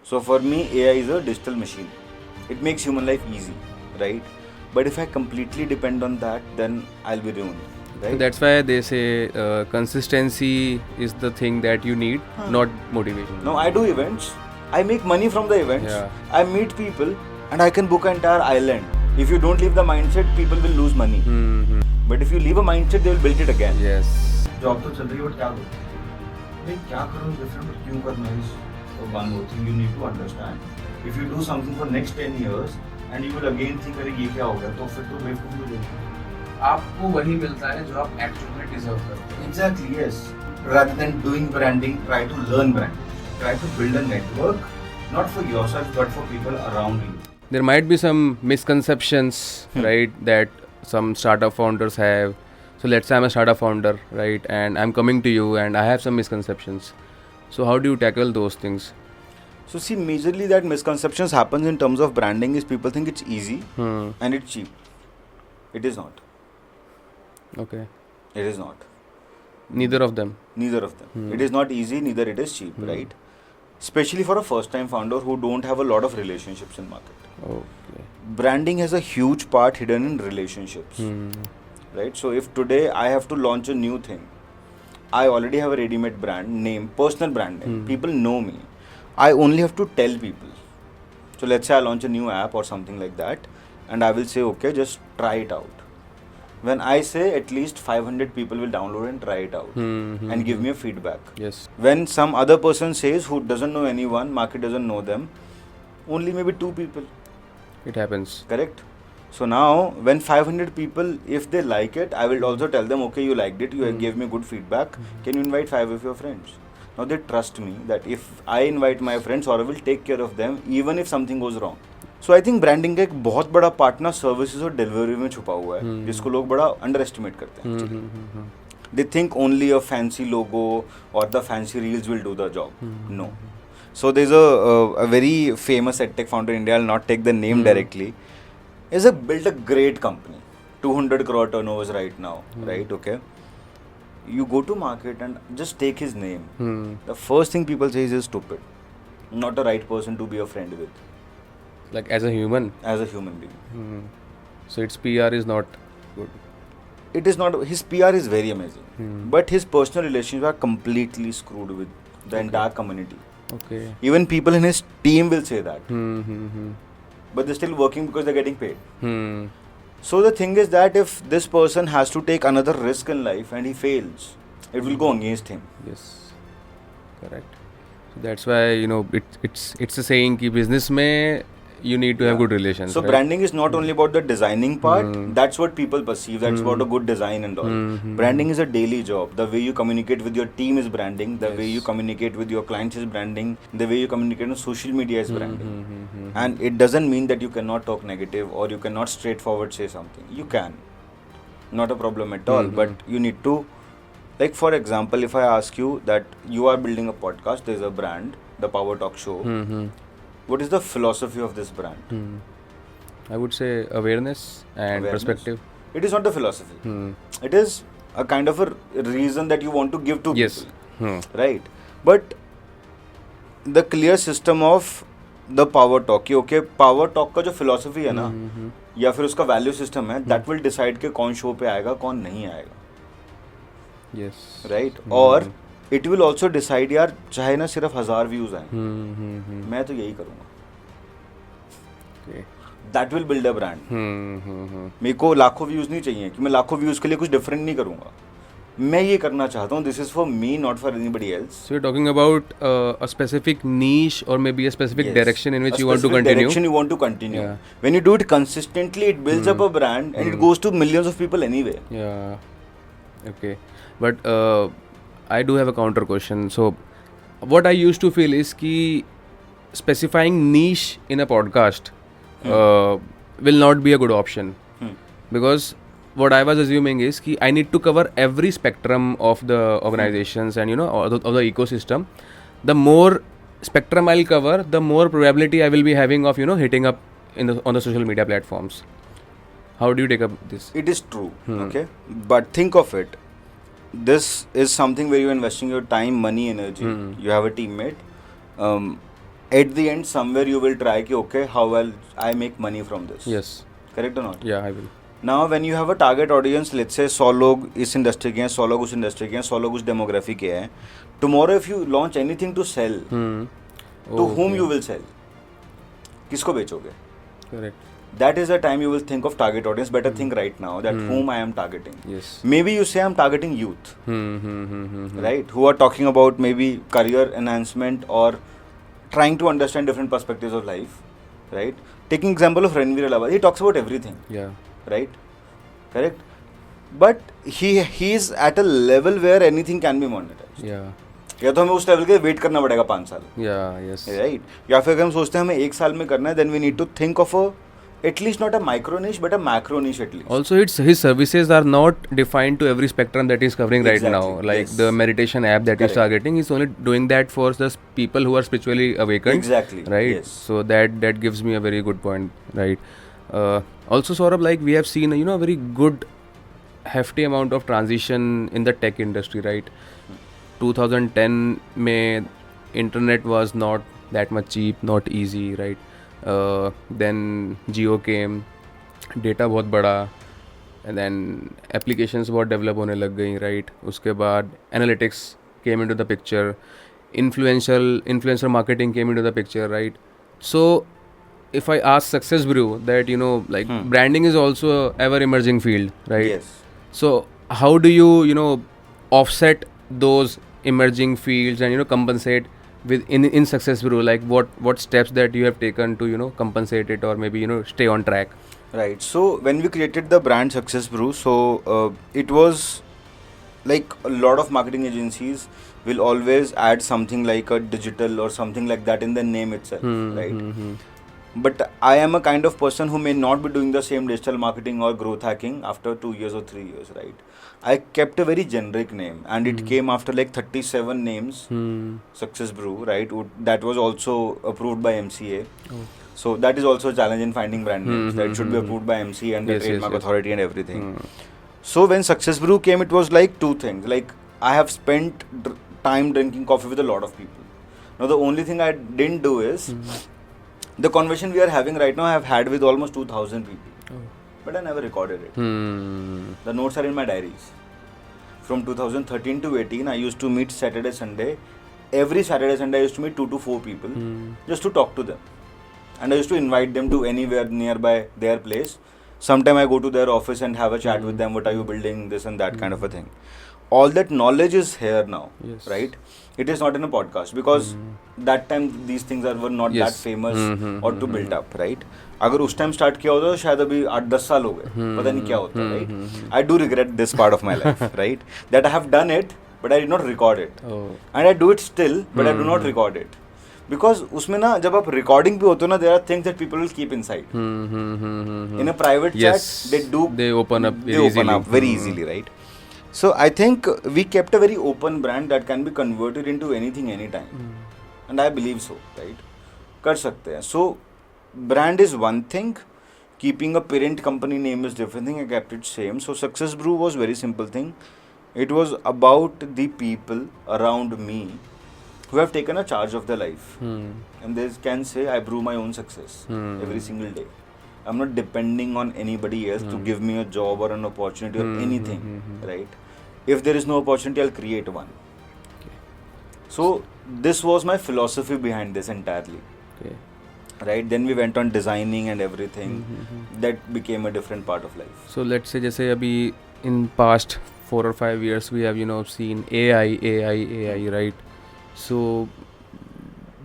So for me, AI is a digital machine. It makes human life easy, right? But if I completely depend on that, then I'll be ruined, right? So that's why they say consistency is the thing that you need, not motivation. No, I do events. I make money from the events. Yeah. I meet people and I can book an entire island. If you don't leave the mindset, people will lose money. But if you leave a mindset, they will build it again. Yes. Job तो चल रही है but क्या करूँ? नहीं क्या करूँ different but क्यों करना है? So one more thing you need to understand. If you do something for next 10 years and you will again think अरे ये क्या हो गया तो फिर तो बेवकूफ़ी हो जाएगी. आपको वही मिलता है जो आप एक्चुअल में डिजर्व करते हैं. Exactly, yes. Rather than doing branding, try to learn branding. Try to build a network, not for yourself but for people around you. There might be some misconceptions, right, that some startup founders have. So let's say I'm a startup founder, right, and I'm coming to you and I have some misconceptions. So how do you tackle those things? So see, majorly that misconceptions happens in terms of branding is people think it's easy and it's cheap. It is not. Okay. It is not. Neither of them. Neither of them. It is not easy, neither it is cheap, right? Especially for a first-time founder who don't have a lot of relationships in market. Okay. Branding has a huge part hidden in relationships, right? So if today I have to launch a new thing, I already have a ready-made brand name, personal brand name. People know me. I only have to tell people. So let's say I launch a new app or something like that, and I will say, okay, just try it out. When I say at least 500 people will download and try it out and give me a feedback. Yes. When some other person says who doesn't know anyone, market doesn't know them, only maybe 2 people. It happens. Correct? So now when 500 people, if they like it, I will also tell them, okay, you liked it, you gave me good feedback, can you invite 5 of your friends? Now they trust me that if I invite my friends, or I will take care of them even if something goes wrong. So I think branding का एक बहुत बड़ा part ना services और delivery में छुपा हुआ है जिसको लोग बड़ा अंडर एस्टिमेट करते हैं. They think only a fancy logo or the fancy reels will do the job. No. So there's a very famous edtech founder in India, I'll not take the name directly, is built a great company, 200 crore turnovers right now, right? Okay. You go to market and just take his name. The first thing people say is stupid, not the right person to be a friend with. Like as a human. As a human being. So its PR is not good. It is not. His PR is very amazing, but his personal relationships are completely screwed with the entire community. Okay. Even people in his team will say that. But they're still working because they're getting paid. So the thing is that if this person has to take another risk in life and he fails, it will go against him. Yes. Correct. So that's why, you know, it's a saying कि business में you need to have good relations. So right? branding is not only about the designing part. That's what people perceive. That's about a good design and all. Branding is a daily job. The way you communicate with your team is branding. The way you communicate with your clients is branding. The way you communicate on social media is branding. And it doesn't mean that you cannot talk negative or you cannot straightforward say something. You can. Not a problem at all. But you need to, like for example, if I ask you that you are building a podcast, there's a brand, the Power Talk Show. What is the philosophy of this brand? I would say awareness and perspective. It is not the philosophy. It is a kind of a reason that you want to give to people. Right? But the clear system of the Power Talk, okay, Power Talk का जो philosophy है ना, या फिर उसका value system है, that will decide कि कौन show पे आएगा, कौन नहीं आएगा. Yes. Right? और it will also decide यार चाहे ना सिर्फ 1000 views आए, मैं तो यही करूँगा. Okay. That will build a brand. मेरे को लाखों views नहीं चाहिए कि मैं लाखों views के लिए कुछ different नहीं करूँगा. मैं ये करना चाहता हूँ. This is for me, not for anybody else. So you're talking about a specific niche or maybe a specific direction in which you want to continue. Direction you want to continue. Yeah. When you do it consistently, it builds up a brand and it goes to millions of people anyway. Yeah. Okay. But I do have a counter question. So what I used to feel is कि specifying niche in a podcast will not be a good option. Because what I was assuming is कि I need to cover every spectrum of the organizations and, you know, of the ecosystem. The more spectrum I'll cover, the more probability I will be having of, you know, hitting up on the social media platforms. How do you take up this? It is true. Okay. But think of it. This is something where you're investing your time, money, energy. You have a teammate. at the end somewhere you will try कि okay, how will I make money from this? Yes. Correct or not? Yeah, I will. Now when you have a target audience, let's say 100 लोग इस industry के हैं, 100 लोग उस industry के हैं, 100 लोग उस डेमोग्राफी के हैं, tomorrow if you launch anything to sell, to whom you will sell? किसको बेचोगे? Correct. That is the time you will think of target audience. Better think right now that whom I am targeting. Yes. Maybe you say I'm targeting youth, right? Who are talking about maybe career enhancement or trying to understand different perspectives of life, right? Taking example of Ranveer Alawad, he talks about everything, Yeah. right? Correct? But he is at a level where anything can be monetized. Yeah. या तो हमें उस level के wait करना पड़ेगा 5 साल, Yeah. Yes. Right? या फिर अगर हम सोचते हैं हमें 1 साल में करना है, then we need to think of a at least not a micro niche but a macro niche at least. Also, his services are not defined to every spectrum that he's covering right now. Exactly, Like yes. the meditation app that he's Correct. targeting, he's only doing that for the people who are spiritually awakened. Exactly, Right. yes. So that gives me a very good point. Right. Also, sort of like we have seen a very good hefty amount of transition in the tech industry. Right. 2010 में internet was not that much cheap, not easy. Right. Then Jio came, data बहुत बड़ा, and then applications बहुत develop होने लग गई, right? उसके बाद analytics came into the picture, influencer marketing came into the picture, right? So if I ask Success Brew that like branding is also a ever emerging field, right? Yes. So how do you offset those emerging fields and compensate with in Success Brew, like what steps that you have taken to compensate it or maybe stay on track? Right. So when we created the brand Success Brew, so it was like a lot of marketing agencies will always add something like a digital or something like that in the name itself, right? But I am a kind of person who may not be doing the same digital marketing or growth hacking after 2 years or 3 years, right? I kept a very generic name and it came after like 37 names, Success Brew, right? That was also approved by MCA. So that is also a challenge in finding brand names. That should be approved by MCA and the Yes, trademark yes. authority and everything. So when Success Brew came, it was like two things. Like I have spent time drinking coffee with a lot of people. Now the only thing I didn't do is the conversation we are having right now I have had with almost 2,000 people. But I never recorded it. The notes are in my diaries. From 2013 to 18, I used to meet Saturday, Sunday. Every Saturday, Sunday, I used to meet 2 to 4 people just to talk to them. And I used to invite them to anywhere nearby their place. Sometime I go to their office and have a chat with them. What are you building? This and that kind of a thing. All that knowledge is here now, Yes. right? It is not in a podcast because that time these things were not Yes. that famous or to build up, right? अगर उस time start किया होता तो शायद अभी 8-10 साल हो गए, पता नहीं क्या होता, right? I do regret this part of my life, right? That I have done it but I did not record it and I do it still but I do not record it because उसमें ना जब आप recording पे होते हो ना there are things that people will keep inside in a private chat they open up very easily, right? So I think we kept a very open brand that can be converted into anything anytime, and I believe so, right? कर सकते हैं. So brand is one thing, keeping a parent company name is different thing. I kept it same. So Success Brew was very simple thing. It was about the people around me who have taken a charge of their life, and they can say I brew my own success every single day. I'm not depending on anybody else to give me a job or an opportunity or anything, right? If there is no opportunity, I'll create one. So this was my philosophy behind this entirely. Okay. Right? Then we went on designing and everything. That became a different part of life. So let's say जैसे अभी in past 4 or 5 years we have seen AI, right? So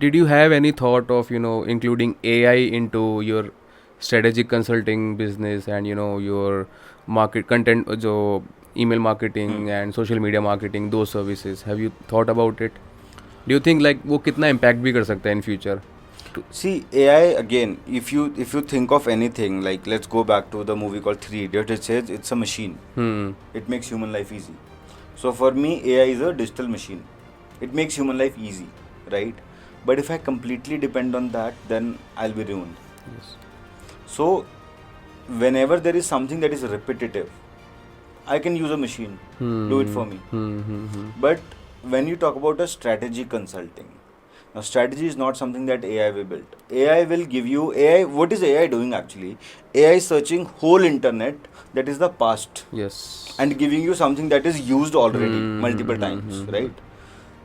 did you have any thought of including AI into your strategic consulting business and your market content जो email marketing and social media marketing, those services? Have you thought about it? Do you think like वो कितना impact भी कर सकता है in future? See, AI again, if you think of anything, like let's go back to the movie called 3 Idiots, it says it's a machine. It makes human life easy. So for me, AI is a digital machine. It makes human life easy, right? But if I completely depend on that, then I'll be ruined. Yes. So whenever there is something that is repetitive, I can use a machine, do it for me. But when you talk about a strategy consulting, Now, strategy is not something that AI will build. AI will give you AI. What is AI doing actually? AI is searching whole internet that is the past Yes. and giving you something that is used already multiple times, right?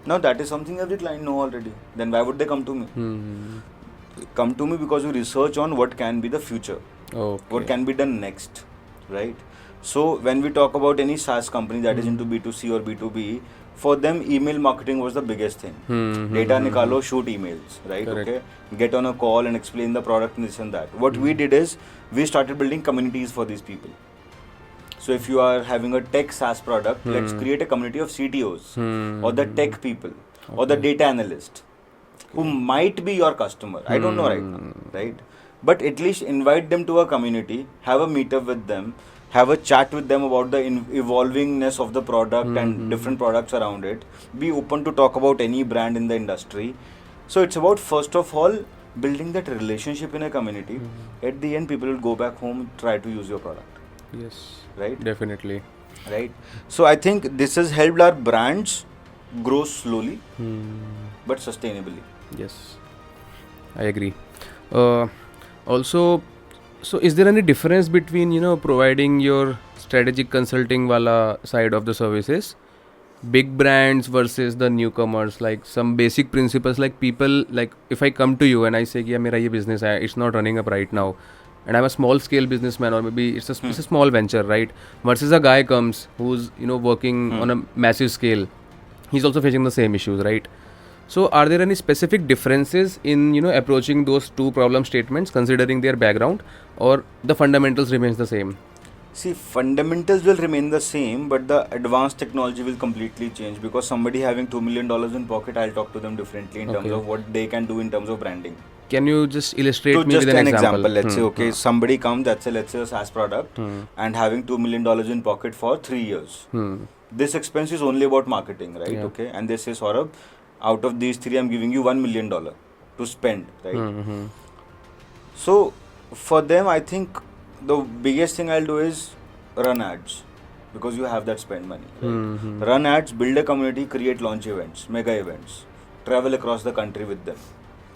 Now that is something every client know already. Then why would they come to me? Come to me because you research on what can be the future, what can be done next, right? So when we talk about any SaaS company that is into B2C or B2B, for them email marketing was the biggest thing. Data nikalo, shoot emails, right? Correct. Okay, get on a call and explain the product and this and that. What we did is we started building communities for these people. So if you are having a tech SaaS product, let's create a community of CTOs or the tech people or the data analyst who might be your customer. I don't know right now, right? But at least invite them to a community, have a meetup with them, have a chat with them about the evolvingness of the product and different products around it. Be open to talk about any brand in the industry. So it's about, first of all, building that relationship in a community. At the end, people will go back home, try to use your product. Yes. Right? Definitely. Right? So I think this has helped our brands grow slowly but sustainably. Yes, I agree. Also, so is there any difference between providing your strategic consulting wala side of the services, big brands versus the newcomers? Like some basic principles, like people, like if I come to you and I say, yeah, mera ye business hai, it's not running up right now, and I'm a small scale businessman, or maybe it's a small venture, right? Versus a guy comes who's working on a massive scale, he's also facing the same issues, right? So are there any specific differences in approaching those two problem statements considering their background, or the fundamentals remains the same? See, fundamentals will remain the same, but the advanced technology will completely change, because somebody having $2 million in pocket, I'll talk to them differently in terms of what they can do in terms of branding. Can you just illustrate So me just with an example? Let's say, okay, somebody comes, let's say a SaaS product and having $2 million in pocket for 3 years. This expense is only about marketing, right? Yeah. Okay, and they say, Saurabh, out of these 3, I'm giving you $1 million to spend, right? So for them, I think the biggest thing I'll do is run ads, because you have that spend money, right? Run ads, build a community, create launch events, mega events, travel across the country with them,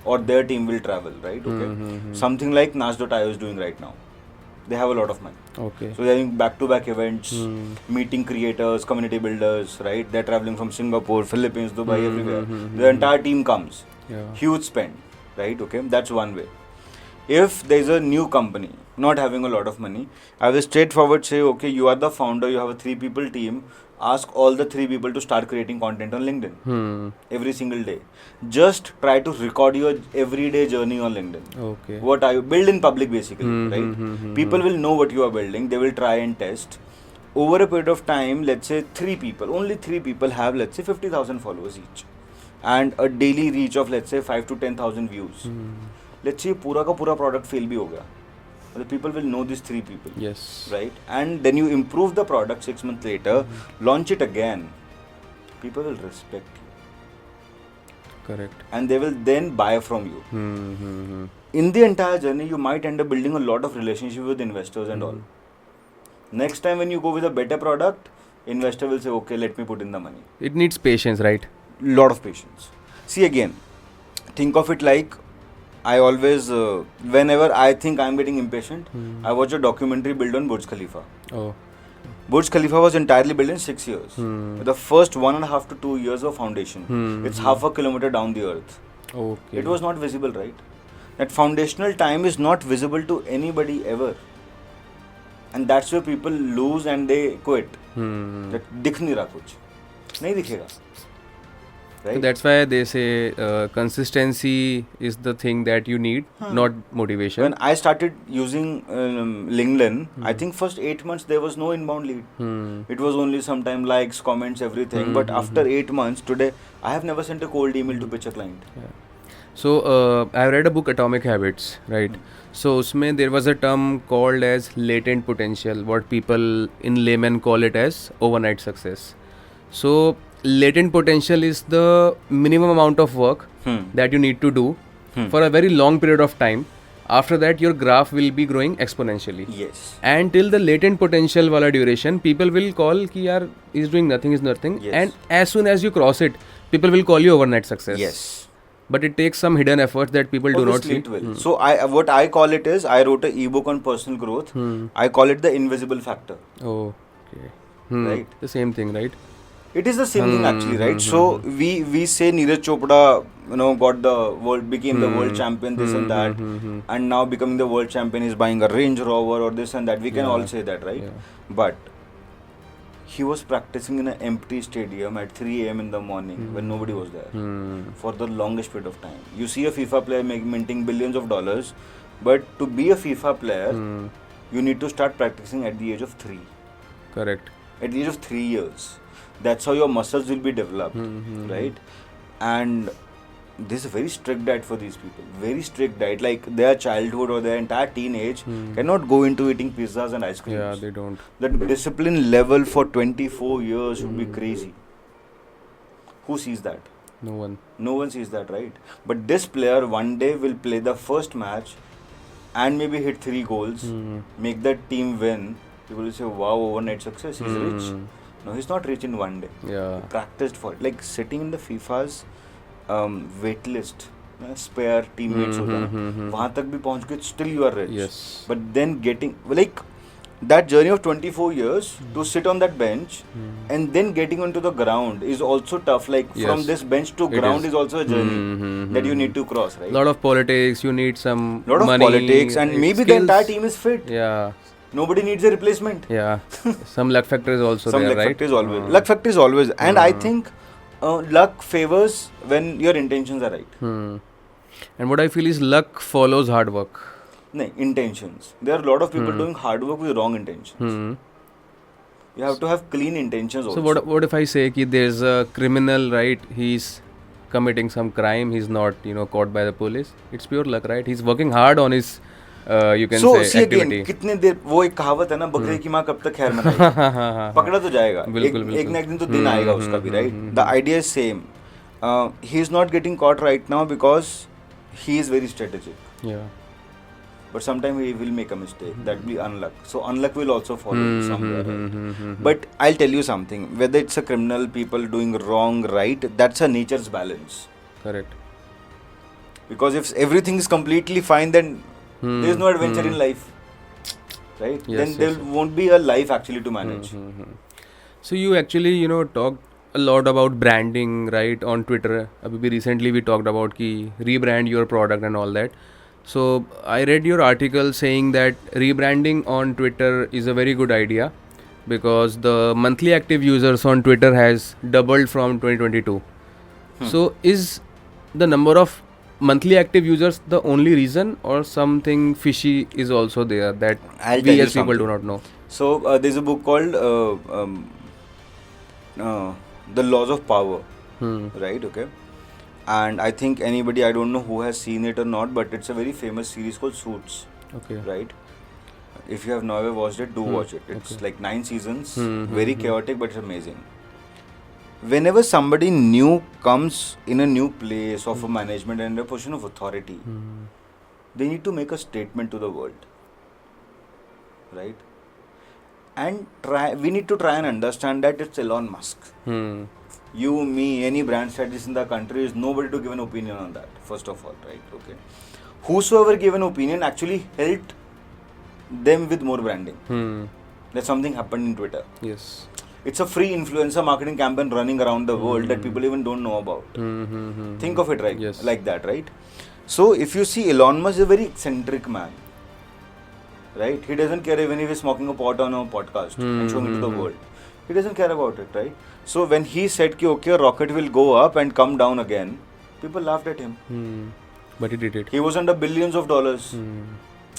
or their team will travel, right? Okay, something like Nas.io is doing right now. They have a lot of money. Okay. So they're doing back-to-back events, meeting creators, community builders, right? They're traveling from Singapore, Philippines, Dubai, everywhere. The entire team comes. Yeah. Huge spend, right? Okay, that's one way. If there's a new company not having a lot of money, I will straightforward say, okay, you are the founder, you have a 3 people team. Ask all the 3 people to start creating content on LinkedIn every single day. Just try to record your everyday journey on LinkedIn. Okay. What are you build in public, basically, right? People will know what you are building. They will try and test. Over a period of time, let's say 3 people, only 3 people have, let's say, 50,000 followers each, and a daily reach of, let's say, 5 to 10,000 views. Let's say पूरा का पूरा product fail भी हो गया. The people will know these 3 people. Yes. Right? And then you improve the product 6 months later, launch it again. People will respect you. Correct. And they will then buy from you. In the entire journey, you might end up building a lot of relationship with investors and all. Next time when you go with a better product, investor will say, okay, let me put in the money. It needs patience, right? Lot of patience. See, again, think of it like, I always, whenever I think I'm getting impatient, I watch a documentary built on Burj Khalifa. Oh. Burj Khalifa was entirely built in 6 years. The first 1.5 to 2 years of foundation. It's half a kilometer down the earth. Okay. It was not visible, right? That foundational time is not visible to anybody ever. And that's where people lose and they quit. That dikh nahi raha kuch. Nahi dikhega. Right? So that's why they say consistency is the thing that you need, not motivation. When I started using LinkedIn, I think first 8 months there was no inbound lead. It was only sometime likes, comments, everything. But after 8 months, today, I have never sent a cold email to pitch a client. Yeah. So I read a book, Atomic Habits, right? So usme there was a term called as latent potential, what people in layman call it as overnight success. So latent potential is the minimum amount of work that you need to do for a very long period of time. After that, your graph will be growing exponentially. Yes. And till the latent potential wala duration, people will call ki yaar, he's doing nothing, is nothing. Yes. And as soon as you cross it, people will call you overnight success. Yes. but it takes some hidden efforts that people do not Obviously see. it will. So what I call it is, I wrote an ebook on personal growth. I call it the invisible factor. Oh, okay. Right. The same thing, right? It is the same thing actually, right? So we say Neeraj Chopra, got the world, became the world champion, this and that, and now becoming the world champion is buying a Range Rover or this and that. We can all say that, right? Yeah. But he was practicing in an empty stadium at 3 a.m. in the morning when nobody was there for the longest period of time. You see a FIFA player minting billions of dollars, but to be a FIFA player, you need to start practicing at the age of 3. Correct. At the age of 3 years. That's how your muscles will be developed, right? And this is a very strict diet for these people. Very strict diet. Like their childhood or their entire teenage cannot go into eating pizzas and ice creams. Yeah, they don't. The discipline level for 24 years would be crazy. Who sees that? No one. No one sees that, right? But this player one day will play the first match and maybe hit 3 goals, make that team win. People will say, wow, overnight success, he's rich. No, he's not rich in one day. Yeah. He practiced for it. Like sitting in the FIFA's wait list, spare teammates होता है, वहाँ तक भी पहुँच के still you are rich. Yes. But then getting, like, that journey of 24 years to sit on that bench and then getting onto the ground is also tough. Like from this bench to ground is also a journey that you need to cross, right? Lot of politics, you need some Lot of money, politics, and maybe the entire team is fit. Yeah. Nobody needs a replacement. Yeah. Some luck factor is also Some there, luck right? factor is always. Luck factor is always. And I think luck favors when your intentions are right. And what I feel is luck follows hard work. No, intentions. There are a lot of people doing hard work with wrong intentions. You have to have clean intentions also. So what if I say that there's a criminal, right? He's committing some crime. He's not, caught by the police. It's pure luck, right? He's working hard on his, you can say, activity. कितने देर वो एक कहावत है ना, बकरे की माँ कब तक खैर मनाएगी, पकड़ा तो जाएगा, एक ना एक दिन तो दिन आएगा उसका भी, right? The idea is same. He is not getting caught right now because he is very strategic. Yeah. But sometimes he will make a mistake. That will be unluck. So unluck will also follow somewhere. Right? But I'll tell you something. Whether it's a criminal, people doing wrong, right, that's a nature's balance. Correct. Because if everything is completely fine, then there is no adventure in life. Right? Yes, then there won't be a life actually to manage. So you actually, talked a lot about branding, right, on Twitter. Abhi recently we talked about ki rebrand your product and all that. So I read your article saying that rebranding on Twitter is a very good idea because the monthly active users on Twitter has doubled from 2022. So is the number of monthly active users the only reason, or something fishy is also there that we as people do not know? So there's a book called The Laws of Power, right? Okay. And I think anybody, I don't know who has seen it or not, but it's a very famous series called Suits. Okay. Right? If you have never watched it, do watch it. It's like 9 seasons, very chaotic, but it's amazing. Whenever somebody new comes in a new place of a management and a position of authority, they need to make a statement to the world. Right? And we need to try and understand that it's Elon Musk. You, me, any brand strategist in the country is nobody to give an opinion on that, first of all, right? Okay. Whosoever gave an opinion actually helped them with more branding. That something happened in Twitter. Yes. It's a free influencer marketing campaign running around the world that people even don't know about. Think of it, right? Yes. Like that, right? So if you see, Elon Musk is a very eccentric man. Right? He doesn't care even if he's smoking a pot on a podcast and showing it to the world. He doesn't care about it, right? So when he said ki okay, rocket will go up and come down again, people laughed at him. But he did it. He was under billions of dollars,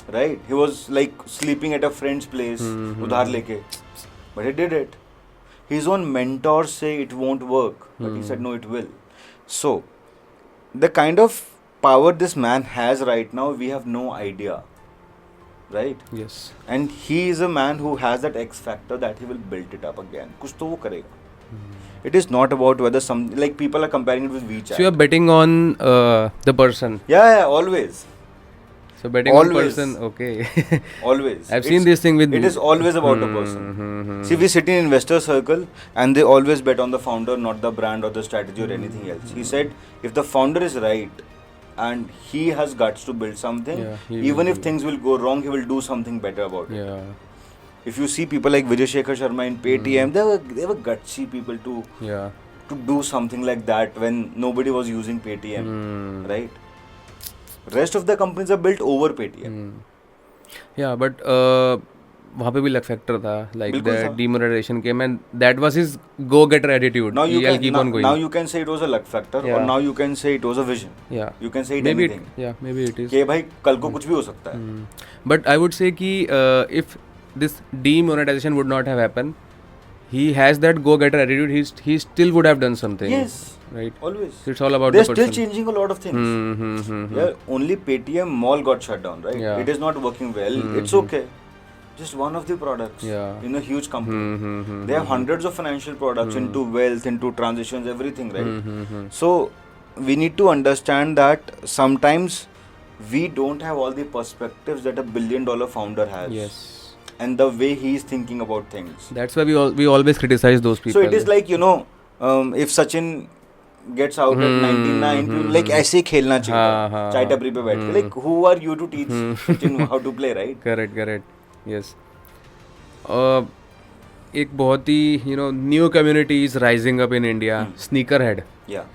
right? He was like sleeping at a friend's place, udhar leke, but he did it. His own mentors say it won't work, but he said no, it will. So the kind of power this man has right now, we have no idea. Right? Yes. And he is a man who has that X factor that he will build it up again. Kuch to wo karega. It is not about whether like people are comparing it with WeChat. So you are betting on the person. Yeah, always. So betting on Always. person, okay. Always. I've seen this thing with. It is always about a person. See, we sit in investor circle and they always bet on the founder, not the brand or the strategy or anything else. He said, if the founder is right and he has guts to build something, Yeah, he even will if things will go wrong, he will do something better about it. Yeah. If you see people like Vijay Shekhar Sharma in Paytm, they were gutsy people to Yeah. do something like that when nobody was using Paytm, right? Rest of the companies are built over Paytm. Yeah, but वहाँ पे भी luck factor था, like बिल्कुल the था. demonetization came and that was his go-getter attitude. Now you I'll can keep on going. now you can say it was a luck factor, or Yeah. now you can say it was a vision. Yeah. You can say it Maybe anything. maybe it is. कि भाई कल को कुछ भी हो सकता है. But I would say कि if this demonetization would not have happened, he has that go-getter attitude. He still would have done something. Yes. Right. Always. So it's all about They're the still person. changing a lot of things. Yeah, only Paytm mall got shut down, right? Yeah. It is not working well. It's okay. Just one of the products in a huge company. They have hundreds of financial products into wealth, into transitions, everything, right? So we need to understand that sometimes we don't have all the perspectives that a billion-dollar founder has. Yes. And the way he is thinking about things. That's why we always criticize those people. So it is like, if Sachin gets out at 99, people like ऐसे ही खेलना चाहिए था, चाय टपरी पे बैठ के. Like, who are you to teach Sachin how to play, right? Correct. Yes. एक बहुत ही new community is rising up in India. Sneakerhead. Yeah.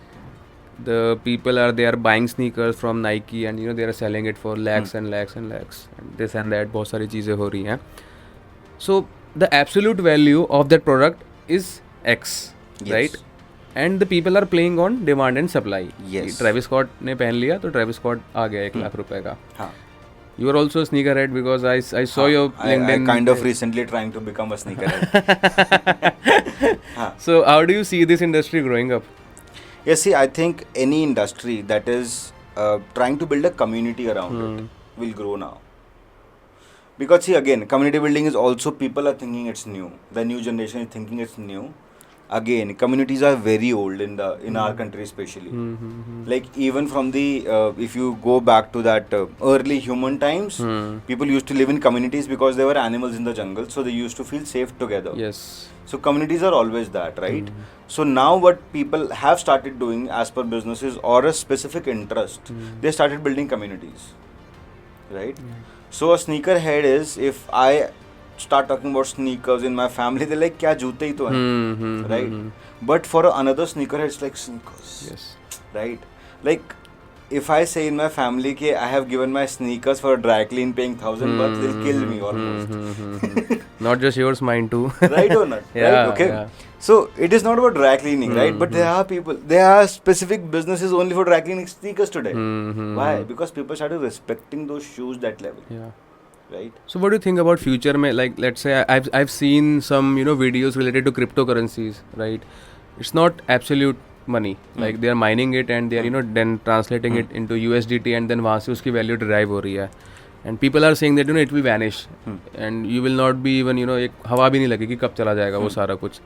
The people are buying sneakers from Nike and they are selling it for lakhs and lakhs and lakhs and this and that. बहुत सारी चीज़ें हो रही हैं. So the absolute value of that product is X, Yes. right? And the people are playing on demand and supply. Yes. Travis Scott ने पहन लिया तो Travis Scott आ गया 1 लाख रुपए का. हाँ. You are also a sneakerhead because I saw your LinkedIn. I kind of recently trying to become a sneakerhead. So how do you see this industry growing up? Yes, see, I think any industry that is trying to build a community around it will grow now. Because see, again, community building is also people are thinking it's new. The new generation is thinking it's new. Again, communities are very old in our country especially. Like even from the if you go back to that early human times, people used to live in communities because there were animals in the jungle, so they used to feel safe together. Yes. So communities are always that, right? So now what people have started doing as per businesses or a specific interest, they started building communities, right? So a sneakerhead is, if I start talking about sneakers in my family, they're like, kya joote hi to hain, right? But for another sneakerhead, it's like sneakers, Yes. right? Like if I say in my family that I have given my sneakers for a dry clean paying $1,000, they'll kill me almost. Not just yours, mine too. Right or not? Yeah, right? Okay. yeah. So it is not about dry cleaning, right? But there are specific businesses only for dry cleaning sneakers today. Why? Because people started respecting those shoes that level. Yeah. Right? So what do you think about future में, like let's say I've seen some videos related to cryptocurrencies, right? It's not absolute money, like they are mining it and they are then translating it into USDT and then वहाँ से उसकी value derive हो रही है, and people are saying that it will vanish and you will not be even एक हवा भी नहीं लगेगी कब चला जाएगा वो सारा कुछ.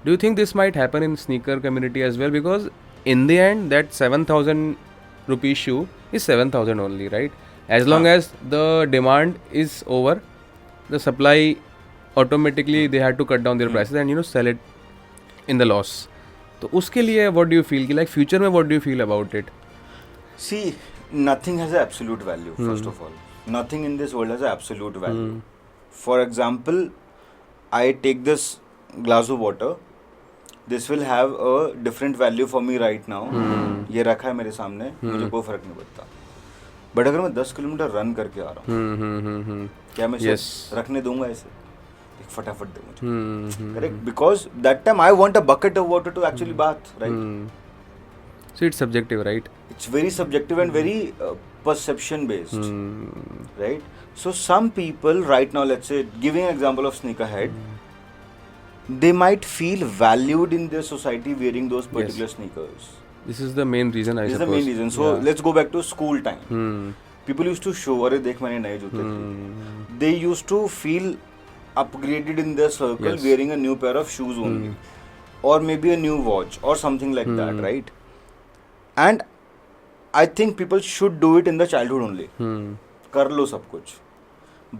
Do you think this might happen in sneaker community as well? Because in the end that 7,000 rupees shoe is 7,000 only, right? As long as the demand is over, the supply automatically they had to cut down their prices and sell it in the loss. तो उसके लिए what do you feel कि like future में what do you feel about it? See, nothing has an absolute value, first of all. Nothing in this world has an absolute value. For example, I take this glass of water. This will have a different value for me right now. ये रखा है मेरे सामने, मुझे कोई फर्क नहीं पड़ता. बट अगर मैं 10 किलोमीटर रन करके आ रहा हूँ, क्या मैं रखने दूंगा ऐसे? फटाफट दे मुझे. Correct? Because that time I want a bucket of water to actually bath, right? So it's subjective, right? It's very subjective and very perception based, right? So some people right now, let's say, giving an example of sneakerhead, they might feel valued in their society wearing those particular sneakers. This is the main reason, I suppose. This is the main reason. So let's go back to school time. People used to show, अरे देख मैंने नए जूते थे. They used to feel upgraded in their circle wearing a new pair of shoes only, or maybe a new watch or something like that, right? And I think people should do it in the childhood only. कर लो सब कुछ.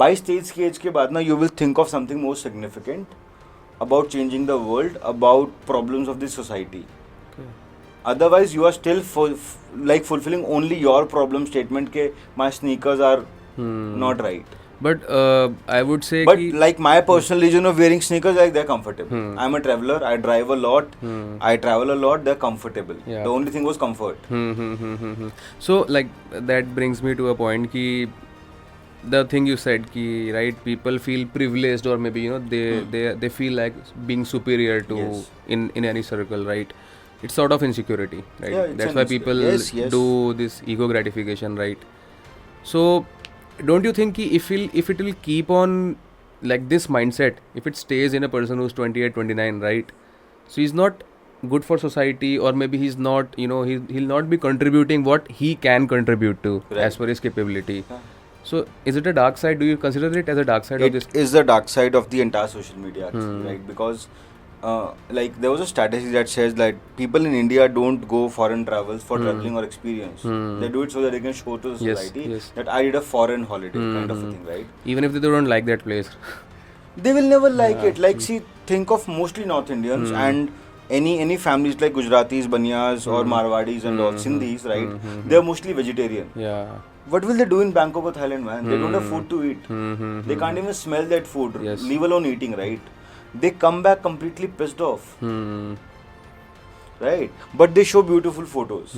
22-23 की as के बाद ना you will think of something more significant about changing the world, about problems of the society. Okay. Otherwise you are still fulfilling only your problem statement के my sneakers are not right. But I would say But कि like my personal region of wearing sneakers, like they're comfortable. I'm a traveler. I drive a lot. I travel a lot. They're comfortable. Yeah. The only thing was comfort. So like that brings me to a point कि the thing you said कि right, people feel privileged, or maybe they feel like being superior to Yes. in any circle, right? It's sort of insecurity, right? Yeah, it's That's an why people yes. do this ego gratification, right? So don't you think कि if it will keep on like this mindset, if it stays in a person who's 28, 29, right? So he's not good for society, or maybe he's not, he'll not be contributing what he can contribute to as per his capability. So is it a dark side? Do you consider it as a dark side of this? It is the dark side of the entire social media, actually, right? Because like there was a strategy that says that people in India don't go foreign travels for traveling or experience. They do it so that they can show to the society that I did a foreign holiday, kind of a thing, right? Even if they don't like that place. They will never like it. Like, see, think of mostly North Indians and any families like Gujaratis, Baniyas or Marwadis and all, Sindhis, right? They are mostly vegetarian. Yeah. What will they do in Bangkok or Thailand, man? They don't have food to eat. They can't even smell that food, leave alone eating, right? They come back completely pissed off, right? But they show beautiful photos.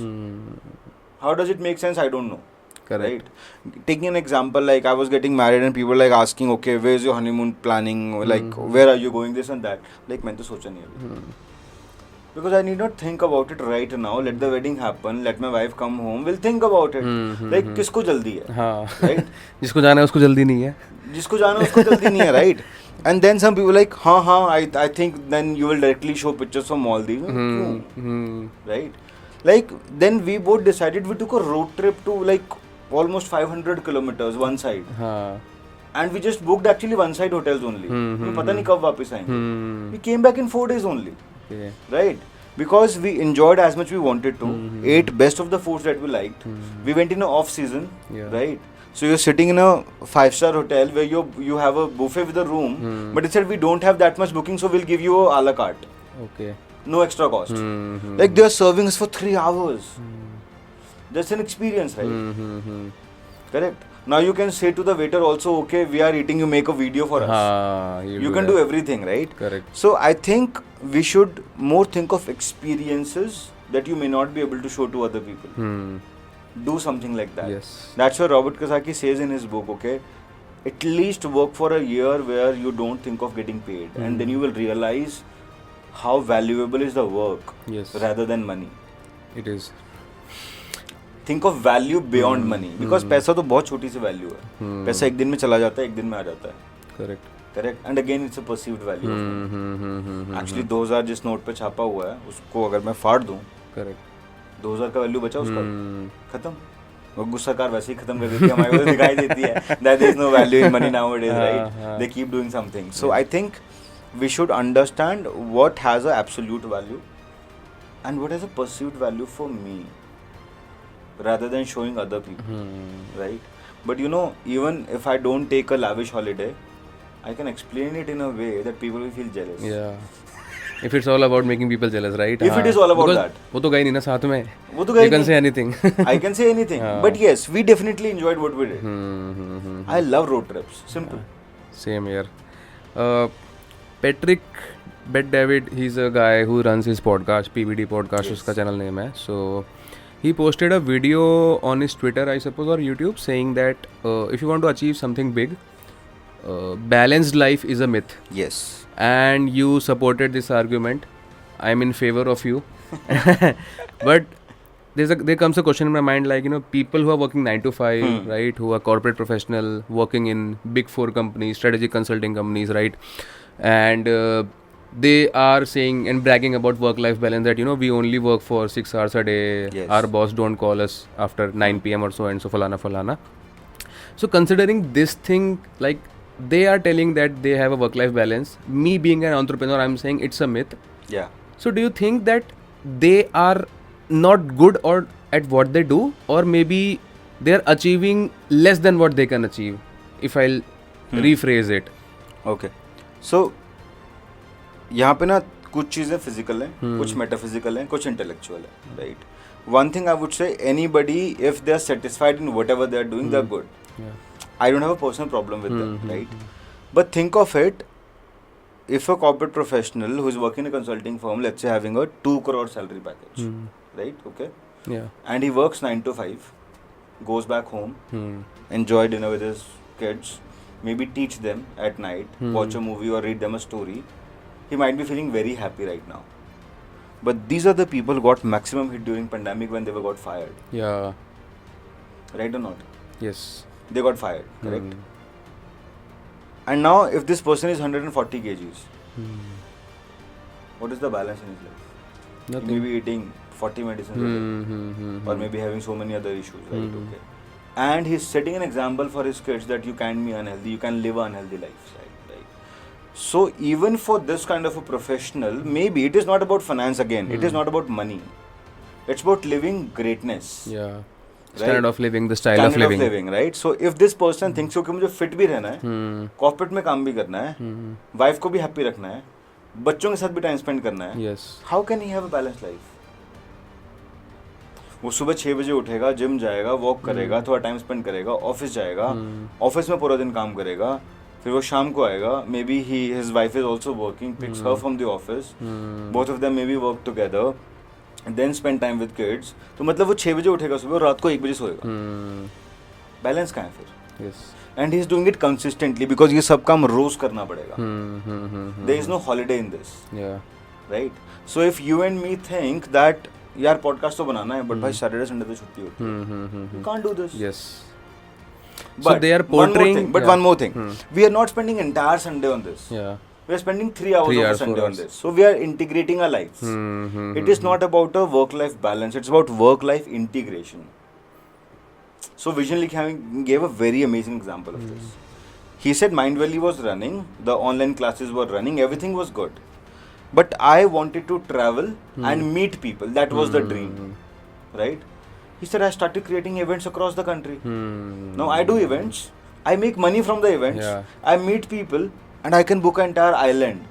How does it make sense? I don't know. Correct. Right? Taking an example, like I was getting married and people like asking, okay, where's your honeymoon planning? Like, where are you going? This and that. Like, मैंने तो सोचा नहीं अभी. Because I need not think about it right now. Let the wedding happen. Let my wife come home. We'll think about it. Like, किसको जल्दी है? हाँ. Right? जिसको जाना है उसको जल्दी नहीं है. जिसको जाना है उसको जल्दी नहीं है, right? And then some people like, I think then you will directly show pictures from Maldives. Right? Like, then we both decided, we took a road trip to like almost 500 kilometers one side. And we just booked actually one side hotels only. पता नहीं कब वापस आएंगे. We came back in 4 days only. Okay. Right? Because we enjoyed as much we wanted to, ate best of the foods that we liked. We went in an off season, right? So you're sitting in a 5-star hotel where you have a buffet with a room, but it said we don't have that much booking, so we'll give you a la carte. Okay. No extra cost. Like they are serving us for 3 hours. That's an experience, right? Correct. Now you can say to the waiter also, okay, we are eating, you make a video for us. You can do everything, right? Correct. So I think we should more think of experiences that you may not be able to show to other people. Do something like that. Yes. That's what Robert Kiyosaki says in his book, okay? At least work for a year where you don't think of getting paid. And then you will realize how valuable is the work rather than money. It is. Think of value beyond money. Because पैसा तो बहुत छोटी सी value है. पैसा एक दिन में चला जाता है, एक दिन में आ जाता है. Correct. Correct. And again it's a perceived value. Actually 2000 जिस नोट पे छापा हुआ है उसको अगर मैं फाड़ दूं, Correct. 2000 का वैल्यू बचा उसका, खत्म. वो गुस्सा कार वैसे ही खत्म कर देती है, हमारे को दिखाई देती है that there is no value in money nowadays, right? They keep doing something. So I think we should understand what has a absolute value and what has a perceived value for me, rather than showing other people, right? But you know, even if I don't take a lavish holiday, I can explain it in a way that people will feel jealous. Yeah. If it's all about making people jealous, right? If it is all about that. वो तो गए नहीं ना साथ में. वो तो गए You can नहीं. say anything. I can say anything. But yes, we definitely enjoyed what we did. I love road trips. Simple. Same here. Patrick Bet David, he's a guy who runs his podcast, PVD podcast, उसका channel name है. So he posted a video on his Twitter, I suppose, or YouTube, saying that if you want to achieve something big, balanced life is a myth. Yes. And you supported this argument. I'm in favor of you. But there comes a question in my mind, like, people who are working 9 to 5, right, who are corporate professional, working in big 4 companies, strategic consulting companies, right, and they are saying and bragging about work-life balance, that we only work for 6 hours a day. Yes. Our boss don't call us after 9 p.m. or so, and so falana. So considering this thing, like, they are telling that they have a work-life balance. Me being an entrepreneur, I'm saying it's a myth. Yeah. So do you think that they are not good or at what they do, or maybe they are achieving less than what they can achieve, if I'll rephrase it. Okay so यहाँ पे ना कुछ चीज़ें physical हैं, कुछ metaphysical हैं, कुछ intellectual है, right. One thing I would say, anybody if they are satisfied in whatever they are doing, they are good. I don't have a personal problem with that, right? But think of it, if a corporate professional who is working in a consulting firm, let's say having a 2 crore salary package, right? Okay. Yeah. And he works 9 to 5, goes back home, enjoy dinner with his kids, maybe teach them at night, watch a movie or read them a story. He might be feeling very happy right now. But these are the people who got maximum hit during pandemic when they were got fired. Yeah. Right or not? Yes. They got fired, correct? And now if this person is 140 kgs, what is the balance in his life? Nothing. He may be eating 40 medicines a day, or maybe having so many other issues, right? Okay. And he's setting an example for his kids that you can be unhealthy, you can live an unhealthy life, right? So even for this kind of a professional, maybe it is not about finance again, it is not about money, it's about living greatness. Yeah. Right? Standard of living, the style of living. Right? So if this person thinks कि मुझे fit भी रहना है, corporate में काम भी करना है, wife को भी happy रखना है, बच्चों के साथ भी time spend करना है, Yes. how can he have a balanced life? वो सुबह 6 बजे उठेगा, जिम जाएगा, वॉक करेगा, थोड़ा टाइम स्पेंड करेगा, ऑफिस जाएगा, ऑफिस में पूरा दिन काम करेगा, फिर वो शाम को आएगा, may be his wife is also working, picks her from the office, both of them maybe work together, and then spend time with kids. तो मतलब वो 6 बजे उठेगा सुबह और रात को 1 बजे सोएगा. बैलेंस कहाँ है फिर? Yes. And he is doing it consistently because ये सब काम रोज करना पड़ेगा. There is no holiday in this. Yeah. Right? So if you and me think that यार पॉडकास्ट तो बनाना है बट भाई सैटरडे संडे तो छुट्टी होती है, you can't do this. Yes. But So they are portraying. one more thing. We are not spending entire Sunday on this. Yeah. We are spending 3 hours 3 of a hours, Sunday 4 on hours. this. So we are integrating our lives. It is not about a work-life balance. It's about work-life integration. So Vision League gave a very amazing example of this. He said Mind Valley was running, the online classes were running, everything was good. But I wanted to travel and meet people. That was the dream. Right? He said I started creating events across the country. Now I do events. I make money from the events. Yeah. I meet people. And I can book an entire island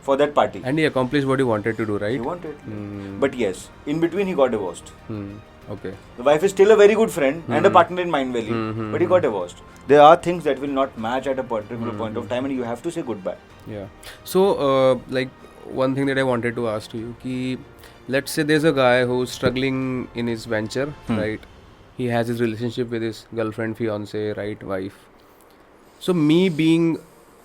for that party. And he accomplished what he wanted to do, right? He wanted. But yes, in between he got divorced. Okay. The wife is still a very good friend and a partner in Mind Valley, but he got divorced. There are things that will not match at a particular point of time and you have to say goodbye. Yeah. So, like, one thing that I wanted to ask to you, ki, let's say there's a guy who's struggling in his venture, right? He has his relationship with his girlfriend, fiance, right, wife. So, me being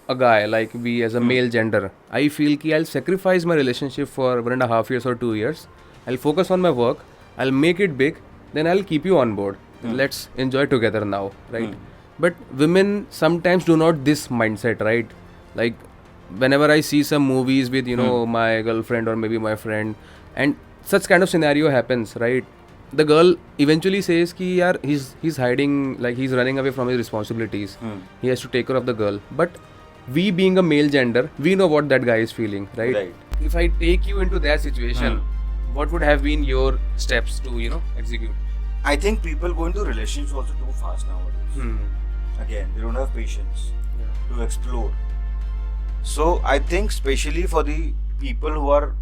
a guy, like we as a male gender, I feel ki I'll sacrifice my relationship for 1.5 years or 2 years. I'll focus on my work. I'll make it big. Then I'll keep you on board. Let's enjoy together now, right? But women sometimes do not this mindset, right? Like whenever I see some movies with my girlfriend or maybe my friend, and such kind of scenario happens, right? The girl eventually says ki yaar he's hiding, like he's running away from his responsibilities. He has to take care of the girl, but we being a male gender, we know what that guy is feeling, right? If I take you into that situation, what would have been your steps to, execute? I think people go into relationships also too fast nowadays. Again, they don't have patience to explore. So I think especially for the people who are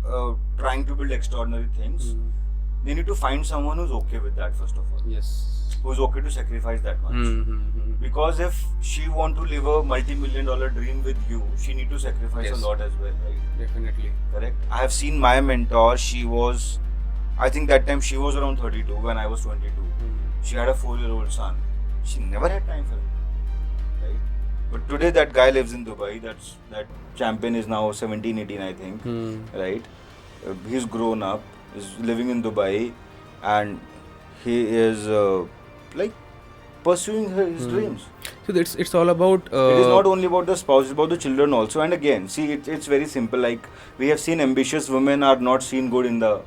trying to build extraordinary things, they need to find someone who's okay with that first of all. Yes. Who's okay to sacrifice that much. Because if she want to live a multi-million-dollar dream with you, she need to sacrifice a lot as well, right? Definitely. Correct. I have seen my mentor. I think that time she was around 32 when I was 22. She had a 4-year-old son. She never had time for it, right? But today that guy lives in Dubai. That champion is now 17, 18, I think, right? He's grown up, is living in Dubai, and he is like pursuing his dreams. So it's all about. It is not only about the spouse; it's about the children also. And again, see, it's very simple. Like we have seen, ambitious women are not seen good in the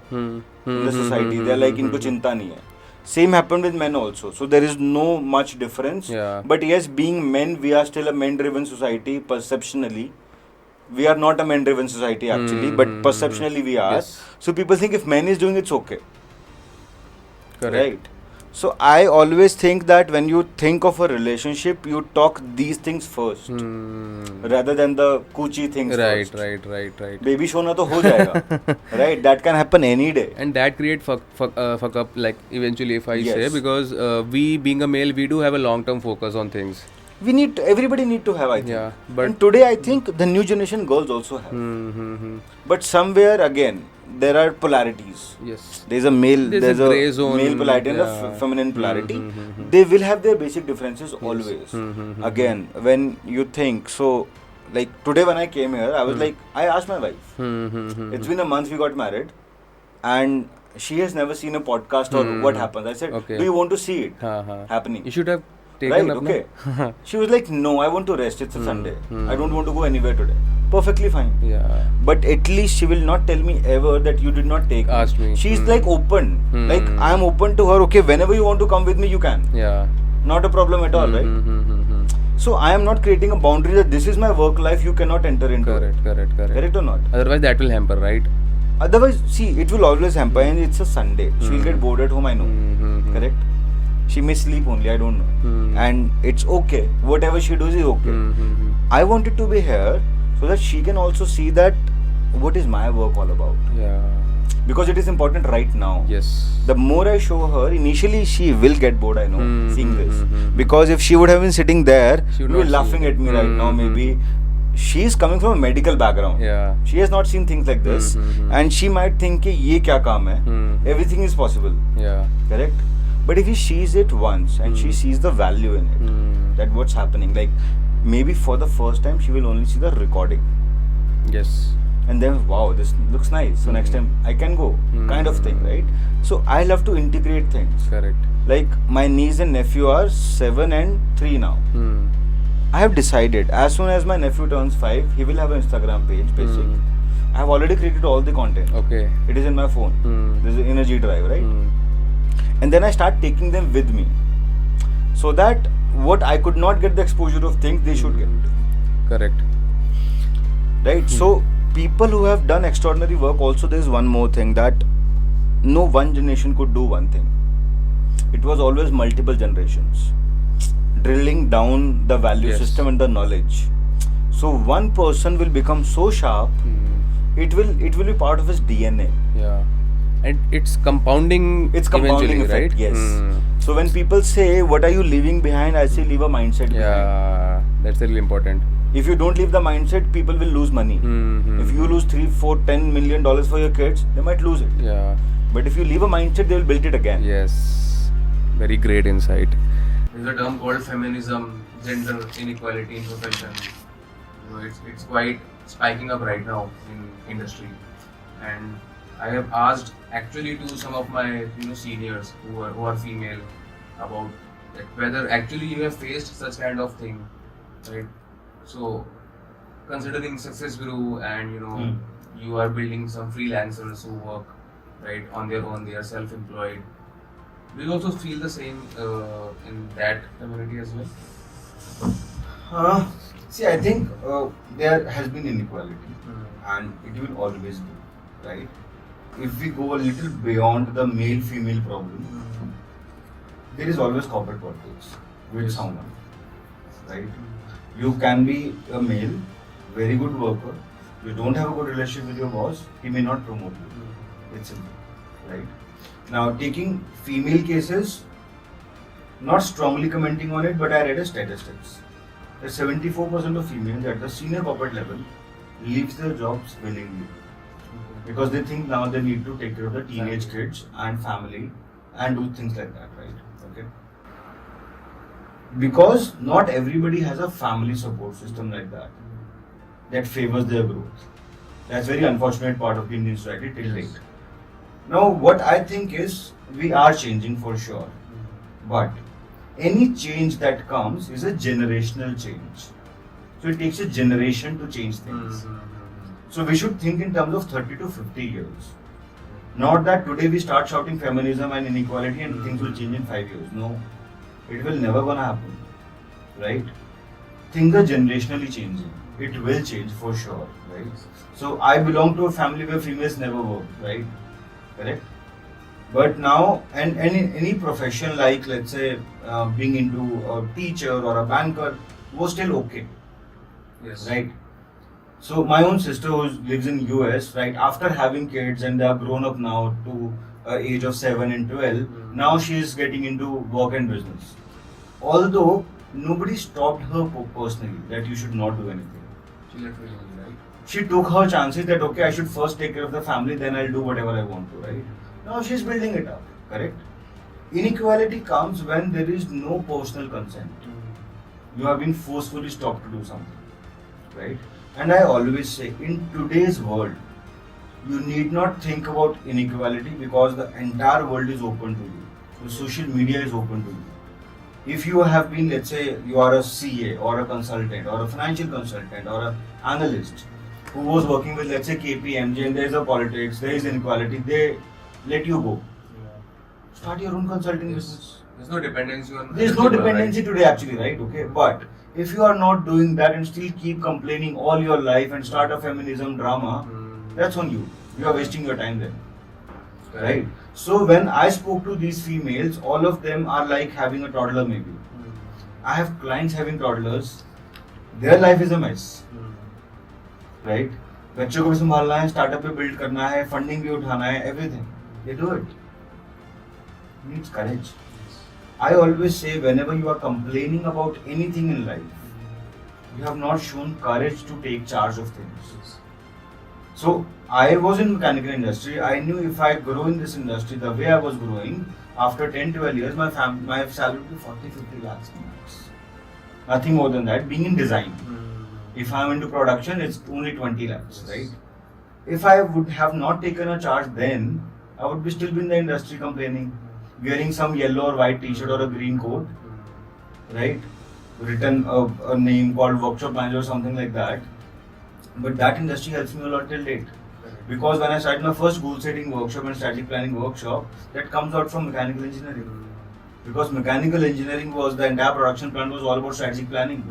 society. They're like इनको चिंता नहीं है. Same happened with men also. So there is no much difference. Yeah. But yes, being men, we are still a men-driven society. Perceptionally, we are not a men-driven society actually, but perceptionally we are. Yes. So people think if men is doing, it's okay. Correct. Right. So I always think that when you think of a relationship, you talk these things first, rather than the coochie things Right, first. right. Baby show na to ho jayega, right? That can happen any day. And that create fuck up, like eventually, if I say, Yes. because we being a male, we do have a long term focus on things. Everybody need to have, I think. Yeah, but- and today I think the new generation girls also have. But somewhere again, there are polarities. Yes. There's a male, There's a grey zone, male polarity and a yeah. feminine polarity. They will have their basic differences always. Again, when you think so, like today when I came here, I was like, I asked my wife. It's been a month we got married, and she has never seen a podcast or what happens. I said, Okay. do you want to see it happening? You should have taken Right, up. okay. She was like, no, I want to rest. It's a Sunday. I don't want to go anywhere today. Perfectly fine. Yeah. But at least she will not tell me ever that you did not take Asked me. She's like open. Like I am open to her. Okay, whenever you want to come with me, you can. Yeah. Not a problem at all, right? So I am not creating a boundary that this is my work life. You cannot enter into it. Correct. Correct or not? Otherwise, that will hamper, right? Otherwise, see, it will always hamper, and it's a Sunday. She will get bored at home. I know. Correct. She may sleep only. I don't know. And it's okay. Whatever she does is okay. I wanted to be here so that she can also see that what is my work all about. Yeah. Because it is important right now. Yes. The more I show her, initially she will get bored, I know, seeing this. Because if she would have been sitting there, She she would would be not laughing see. at me right now. Maybe she's coming from a medical background. Yeah. She has not seen things like this. And she might think, कि ये क्या काम है? Everything is possible. Yeah. Correct? But if she sees it once and she sees the value in it, that what's happening, like maybe for the first time she will only see the recording. Yes. And then, wow, this looks nice. So next time I can go, kind of thing, right? So I love to integrate things. Correct. Like my niece and nephew are 7 and 3 now. I have decided as soon as my nephew turns 5, he will have an Instagram page, basic. I have already created all the content. Okay. It is in my phone. There's an energy drive, right? And then I start taking them with me, so that what I could not get the exposure of things, they should get. Correct. Right? So people who have done extraordinary work, also there's one more thing, that no one generation could do one thing. It was always multiple generations drilling down the value Yes. system and the knowledge. So one person will become so sharp, it will be part of his DNA. Yeah. And it's compounding. It's compounding eventually, effect, right? yes. So when people say, what are you leaving behind, I say leave a mindset behind. Yeah. That's really important. If you don't leave the mindset, people will lose money. If you lose 3, 4, 10 million dollars for your kids, they might lose it. Yeah. But if you leave a mindset, they will build it again. Yes. Very great insight. There's a term called feminism, gender inequality in profession. You know, it's quite spiking up right now in industry, and I have asked actually to some of my seniors who are female about that whether actually you have faced such kind of thing, right? So considering Success Guru and you are building some freelancers who work right on their own, they are self-employed. Do you also feel the same in that community as well? See, I think there has been inequality, and it will always be, right? If we go a little beyond the male-female problem, there is always corporate politics with someone, right? You can be a male, very good worker, you don't have a good relationship with your boss, he may not promote you. It's simple, right? Now, taking female cases, not strongly commenting on it, but I read a statistics that 74% of females at the senior corporate level leaves their jobs willingly, because they think now they need to take care of the teenage kids and family and do things like that, right? Okay. Because not everybody has a family support system like that favors their growth. That's very unfortunate part of the Indian society till date. Now, what I think is we are changing for sure, but any change that comes is a generational change. So it takes a generation to change things. So we should think in terms of 30 to 50 years. Not that today we start shouting feminism and inequality and things will change in 5 years. No, it will never gonna happen, right? Things are generationally changing. It will change for sure, right? So I belong to a family where females never work, right? Correct? But now, and any profession like, let's say, being into a teacher or a banker was still okay, Yes. right? So my own sister who lives in US, right, after having kids and they are grown up now to age of 7 and 12, now she is getting into work and business. Although nobody stopped her personally that you should not do anything. She literally, right? She took her chances that okay, I should first take care of the family, then I'll do whatever I want to, right? Now she's building it up, correct? Inequality comes when there is no personal consent. You have been forcefully stopped to do something, right? And I always say, in today's world, you need not think about inequality because the entire world is open to you. The social media is open to you. If you have been, let's say, you are a CA or a consultant or a financial consultant or an analyst who was working with, let's say, KPMG, and there is a politics, there is inequality, they let you go. Start your own consulting business. There's no dependency on. There is no dependency today, actually, right? Okay, but if you are not doing that and still keep complaining all your life and start a feminism drama, that's on you. You are wasting your time then, right? So when I spoke to these females, all of them are like having a toddler maybe. I have clients having toddlers. Their life is a mess, right? बच्चों को भी संभालना है, startup पे build करना है, funding भी उठाना है, everything. They do it. It needs courage. I always say whenever you are complaining about anything in life, you have not shown courage to take charge of things. So I was in mechanical industry. I knew if I grow in this industry the way I was growing, after 10-12 years, my salary would be 40-50 lakhs max. Nothing more than that. Being in design, if I'm into production, it's only 20 lakhs, right? If I would have not taken a charge then, I would be still be in the industry complaining, wearing some yellow or white t-shirt or a green coat, right? Written a name called workshop manager or something like that. But that industry helps me a lot till date. Because when I started my first goal setting workshop and strategic planning workshop, that comes out from mechanical engineering. Because mechanical engineering was, the entire production plant was all about strategic planning.